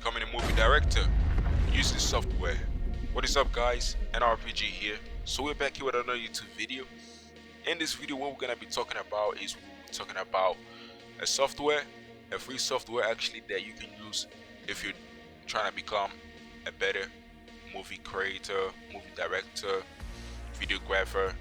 becoming a movie director using software. What is up, guys? NRPG here. So we're back here with another YouTube video. In this video, what we're gonna be talking about is a software, a free software actually, that you can use if you're trying to become a better movie creator, movie director, videographer,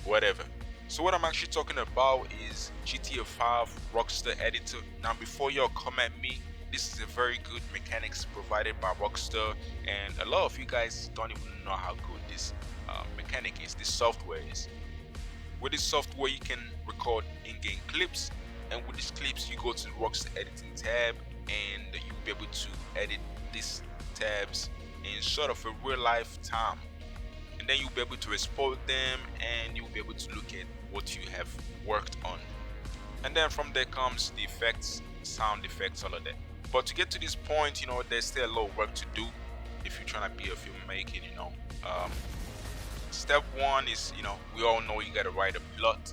whatever. So what I'm actually talking about is GTA 5 Rockstar Editor. Now before y'all come at me, this is a very good mechanics provided by Rockstar, and a lot of you guys don't even know how good this mechanic is, this software is. With this software you can record in-game clips, and with these clips you go to the Rockstar Editing tab, and you'll be able to edit these tabs in sort of a real life time. And then you'll be able to export them, and you'll be able to look at what you have worked on. And then from there comes the effects, sound effects, all of that. But to get to this point, there's still a lot of work to do if you're trying to be a filmmaker. Step one is, we all know you gotta write a plot.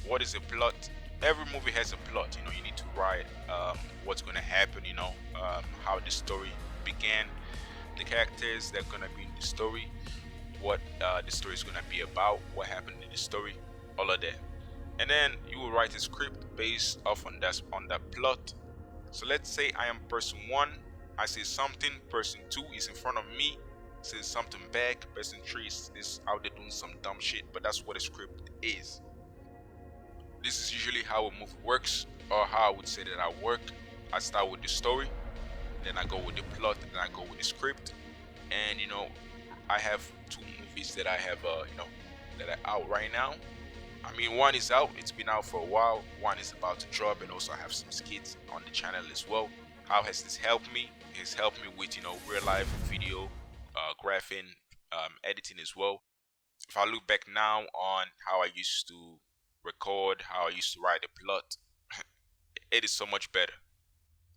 What is a plot? Every movie has a plot. You need to write what's gonna happen. How the story began, the characters that are gonna be in the story, what the story is gonna be about, what happened in the story, all of that. And then you will write a script based off on that plot. So let's say I am person 1, I say something, person 2 is in front of me, says something back, person 3 is out there doing some dumb shit, but that's what a script is. This is usually how a movie works, or how I would say that I work. I start with the story, then I go with the plot, then I go with the script. And I have 2 movies that I have that are out right now. I mean, one is out, it's been out for a while, one is about to drop, and also I have some skits on the channel as well. How has this helped me? It's helped me with real life video graphing, editing as well. If I look back now on how I used to record, how I used to write a plot, it is so much better.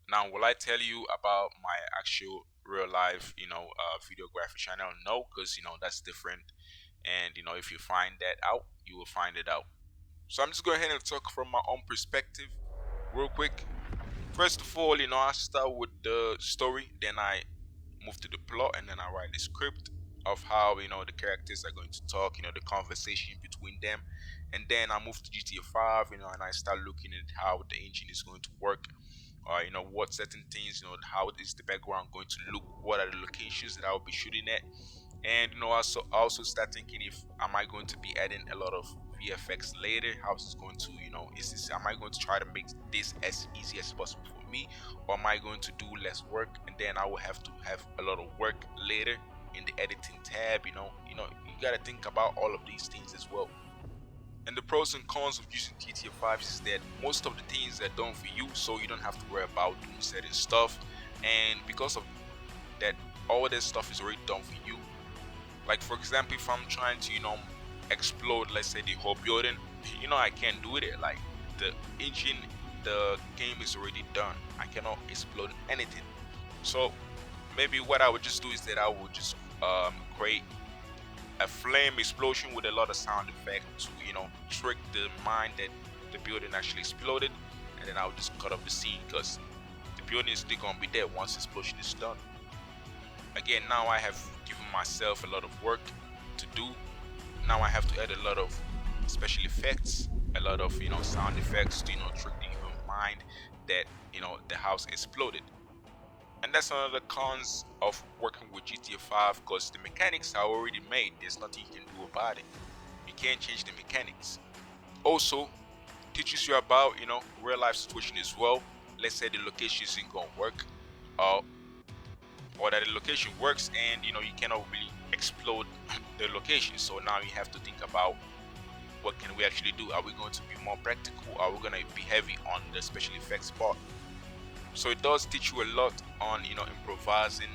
Now, will I tell you about my actual real life videography channel? No, because that's different. And if you find that out, you will find it out. So I'm just going ahead and talk from my own perspective real quick. First of all, I start with the story, then I move to the plot, and then I write the script of how the characters are going to talk, the conversation between them. And then I move to GTA 5, and I start looking at how the engine is going to work, or what certain things, how is the background going to look, what are the locations that I will be shooting at. And also start thinking, if am I going to be adding a lot of VFX later, how is this going to am I going to try to make this as easy as possible for me, or am I going to do less work, and then I will have to have a lot of work later in the editing tab. You got to think about all of these things as well. And the pros and cons of using GTA 5 is that most of the things are done for you, so you don't have to worry about doing certain stuff. And because of that, all that stuff is already done for you. Like, for example, if I'm trying to explode, let's say, the whole building, I can't do it. Like, the engine, the game is already done. I cannot explode anything. So maybe what I would just do is that I would just create a flame explosion with a lot of sound effect to trick the mind that the building actually exploded, and then I would just cut off the scene, because the building is still gonna be there once the explosion is done. Again, now I have given myself a lot of work to do. Now I have to add a lot of special effects, a lot of sound effects to trick the human mind that the house exploded. And that's another cons of working with GTA 5, because the mechanics are already made. There's nothing you can do about it. You can't change the mechanics. Also, teaches you about real life situation as well. Let's say the location isn't gonna work, or that the location works and you cannot really explode the location. So now you have to think about, what can we actually do? Are we going to be more practical? Are we going to be heavy on the special effects part? So it does teach you a lot on improvising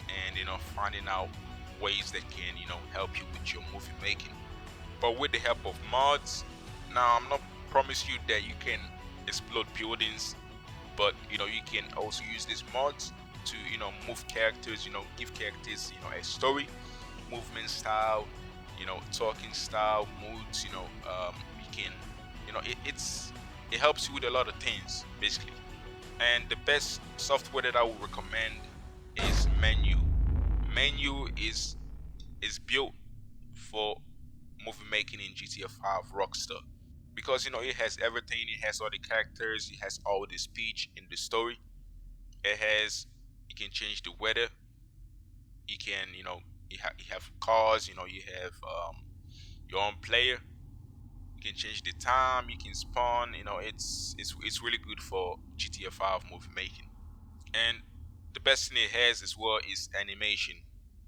and finding out ways that can help you with your movie making. But with the help of mods, now I'm not promise you that you can explode buildings, but you can also use these mods to move characters, give characters a story, movement style, talking style, moods. You can it helps you with a lot of things basically. And the best software that I would recommend is menu. Menu is built for movie making in GTA 5 Rockstar, because it has everything. It has all the characters, it has all the speech in the story. It has You can change the weather. You can you have cars. You have your own player. You can change the time. You can spawn. It's really good for GTA 5 movie making. And the best thing it has as well is animation.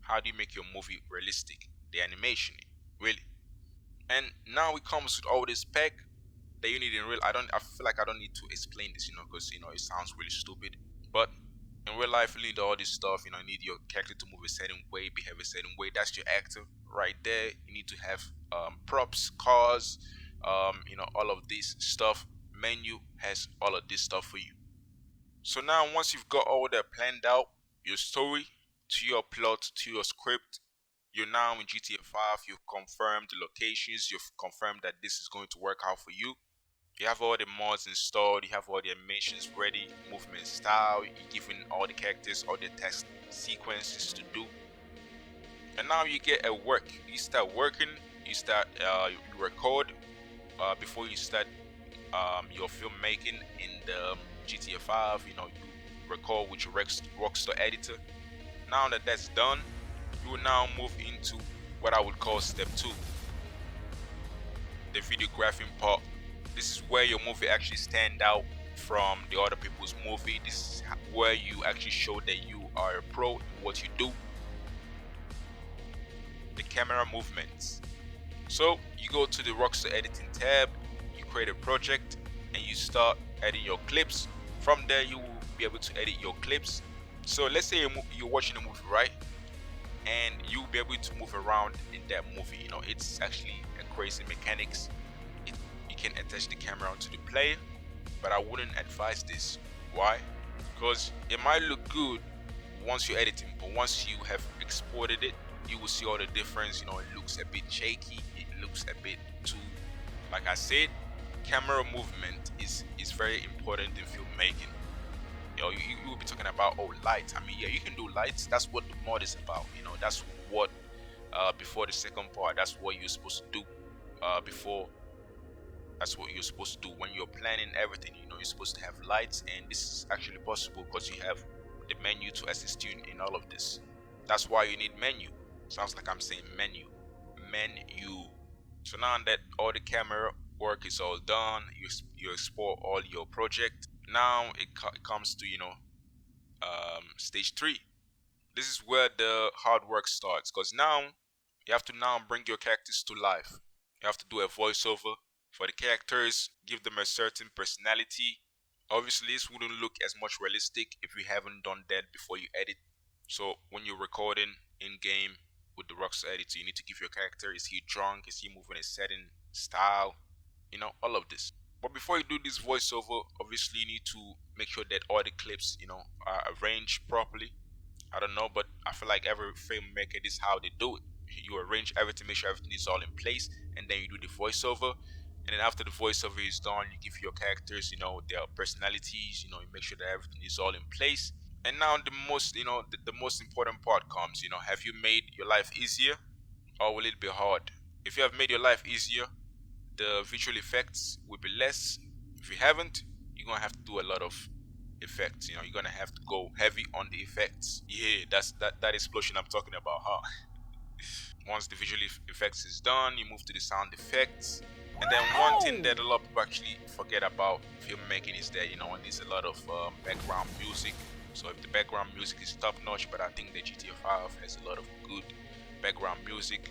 How do you make your movie realistic? The animation, really. And now it comes with all this spec that you need in real. I feel like I don't need to explain this, because it sounds really stupid. But in real life, you need all this stuff. You need your character to move a certain way, behave a certain way. That's your actor right there. You need to have props, cars, all of this stuff. Menu has all of this stuff for you. So now, once you've got all that planned out, your story, to your plot, to your script, you're now in GTA 5. You've confirmed the locations. You've confirmed that this is going to work out for you. You have all the mods installed. You have all the animations ready, movement style. You're giving all the characters all the text sequences to do. And now you get a work. You start working. You start. You record before you start your filmmaking in the GTA 5. You record with your Rockstar editor. Now that that's done, you will now move into what I would call step 2, the videographing part. This is where your movie actually stand out from the other people's movie. This is where you actually show that you are a pro in what you do. The camera movements. So you go to the Rockstar editing tab, you create a project, and you start editing your clips. From there, you will be able to edit your clips. So let's say you're watching a movie, right? And you'll be able to move around in that movie. It's actually a crazy mechanics. You can attach the camera onto the player, but I wouldn't advise this. Why? Because it might look good once you're editing, but once you have exported it, you will see all the difference. It looks a bit shaky. It looks a bit too, like I said, camera movement is very important in filmmaking. You will be talking about lights. I mean, yeah, you can do lights. That's what the mod is about. That's what before the second part. That's what you're supposed to do before. That's what you're supposed to do when you're planning everything. You're supposed to have lights, and this is actually possible because you have the menu to assist you in all of this. That's why you need menu. Sounds like I'm saying menu. So now that all the camera work is all done, you export all your project. Now it comes to stage 3. This is where the hard work starts, because now you have to now bring your characters to life. You have to do a voiceover for the characters, give them a certain personality. Obviously, this wouldn't look as much realistic if you haven't done that before you edit. So when you're recording in game with the Rockstar editor, you need to give your character, is he drunk, is he moving a certain style, all of this. But before you do this voiceover, obviously you need to make sure that all the clips, are arranged properly. I don't know, but I feel like every filmmaker, this is how they do it. You arrange everything, make sure everything is all in place, and then you do the voiceover. And then after the voiceover is done, you give your characters, their personalities. You make sure that everything is all in place. And now the most, the most important part comes. Have you made your life easier, or will it be hard? If you have made your life easier, the visual effects will be less. If you haven't, you're gonna have to do a lot of effects. You're gonna have to go heavy on the effects. Yeah, that's that explosion I'm talking about, huh? Once the visual effects is done, you move to the sound effects. And then one thing that a lot of people actually forget about filmmaking is that there's a lot of background music. So if the background music is top notch, but I think that GTA 5 has a lot of good background music.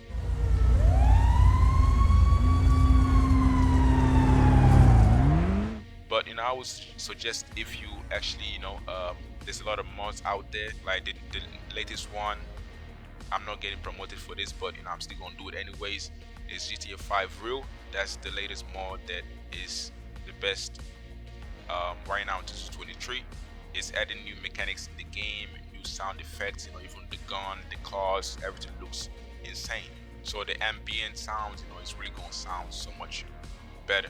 But I would suggest, if you actually there's a lot of mods out there, like the latest one. I'm not getting promoted for this, but I'm still gonna do it anyways. Is GTA 5 Real. That's the latest mod that is the best right now in 2023. It's adding new mechanics in the game, new sound effects. Even the gun, the cars, everything looks insane. So the ambient sounds, it's really gonna sound so much better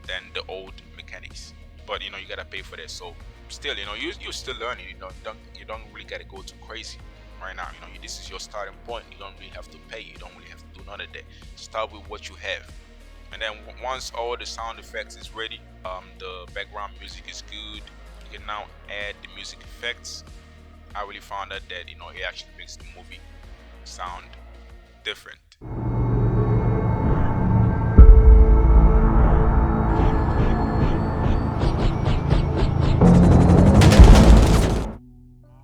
than the old mechanics. But you gotta pay for that. So still, you're still learning. You don't really gotta go too crazy right now. This is your starting point. You don't really have to pay. You don't really have to do none of that. Start with what you have, and then once all the sound effects is ready, the background music is good, you can now add the music effects. I really found out that it actually makes the movie sound different.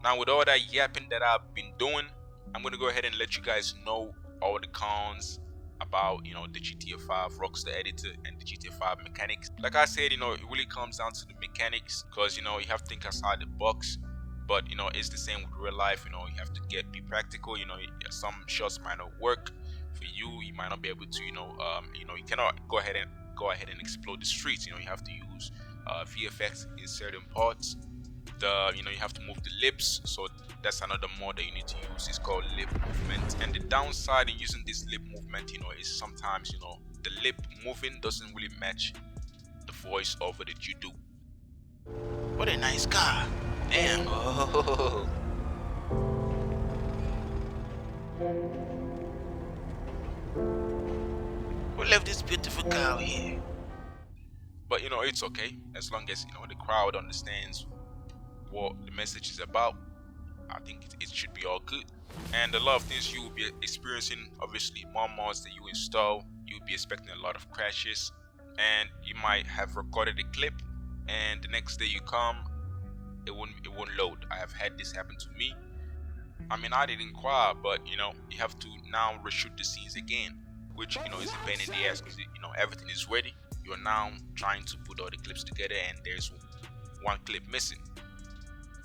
Now, with all that yapping that I've been doing, I'm gonna go ahead and let you guys know all the cons about the GTA 5 Rockstar editor and the GTA 5 mechanics. Like I said, it really comes down to the mechanics, because you have to think outside the box. But it's the same with real life. You have to be practical. Some shots might not work for you. You might not be able to you cannot go ahead and explode the streets. You have to use VFX in certain parts. You have to move the lips, so that's another mod that you need to use. It's called lip movement. And the downside in using this lip movement is sometimes the lip moving doesn't really match the voice over that you do. What a nice car. Damn. Oh. Who left this beautiful car here? But it's okay, as long as the crowd understands what the message is about. I think it should be all good. And a lot of things you will be experiencing, obviously more mods that you install, you'll be expecting a lot of crashes, and you might have recorded a clip and the next day you come, it won't load. I have had this happen to me. I mean, I didn't cry, but you have to now reshoot the scenes again, which is a pain in the ass, because everything is ready. You're now trying to put all the clips together and there's one clip missing.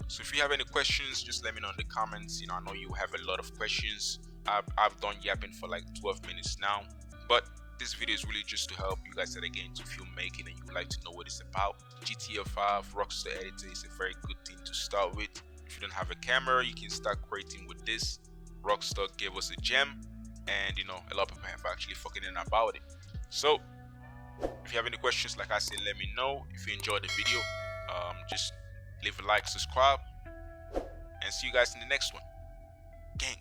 So if you have any questions, just let me know in the comments. I know you have a lot of questions. I've done yapping for like 12 minutes now, but this video is really just to help you guys that are getting into filmmaking and you would like to know what it's about. GTA 5 Rockstar Editor is a very good thing to start with. If you don't have a camera, you can start creating with this. Rockstar gave us a gem, and a lot of people have actually forgotten about it. So if you have any questions, like I said, let me know. If you enjoyed the video, just leave a like, subscribe, and see you guys in the next one. Gang.